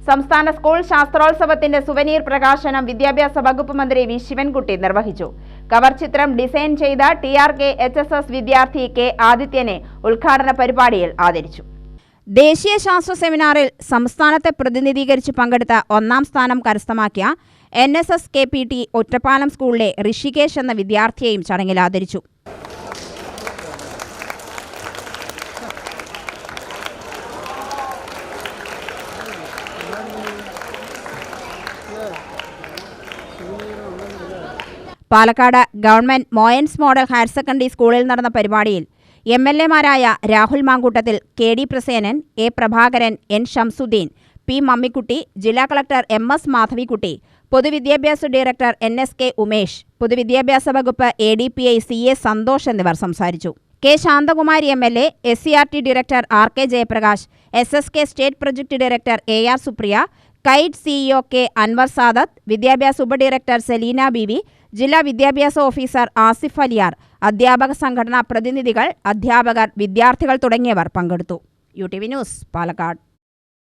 സംസ്ഥാന school ശാസ്ത്രോത്സവത്തിന്റെ souvenir പ്രകാശനം വിദ്യാഭ്യാസ വകുപ്പ് മന്ത്രി വി ശിവൻകുട്ടി നിർവഹിച്ചു. കവർ ചിത്രം ഡിസൈൻ ചെയ്ത TRK HSS വിദ്യാർത്ഥി K ആദിത്യനെ ഉദ്ഘാടന പരിപാടിയിൽ ആദരിച്ചു. ദേശീയ ശാസ്ത്ര സെമിനാറിൽ സംസ്ഥാനത്തെ പ്രതിനിധീകരിച്ച് പങ്കെടുത്ത ഒന്നാം സ്ഥാനം കരസ്ഥമാക്കിയ NSS KPT ഒറ്റപ്പാലം സ്കൂളിലെ ഋഷികേശ് എന്ന വിദ്യാർത്ഥിയെയും ചടങ്ങിൽ ആദരിച്ചു. Palakkad government മോയൻസ് model higher secondary സ്കൂളിൽ നടന്ന പരിപാടിയിൽ MLA-മാരായ Rahul Mamkootathil, KD Prasenan, A Prabhakaran, N Shamsuddin, P Mammikutty, ജില്ലാ കളക്ടർ MS മാധവിക്കുട്ടി, പൊതുവിദ്യാഭ്യാസ ഡയറക്ടർ NSK ഉമേഷ്, പൊതുവിദ്യാഭ്യാസ വകുപ്പ് ADPI CA സന്തോഷ് എന്നിവർ സംസാരിച്ചു. K Santhakumari MLA, SCRT director RK Jayaprakash, SSK state project director AR Supriya, KITE CEO K Anvar Sadath, വിദ്യാഭ്യാസ ഉപഡയറക്ടർ സെലീന ബീവി, ജില്ലാ വിദ്യാഭ്യാസ ഓഫീസർ ആസിഫ് അലിയാർ, അധ്യാപക സംഘടനാ പ്രതിനിധികൾ, അധ്യാപകർ, വിദ്യാർത്ഥികൾ തുടങ്ങിയവർ പങ്കെടുത്തു. UTV news, Palakkad.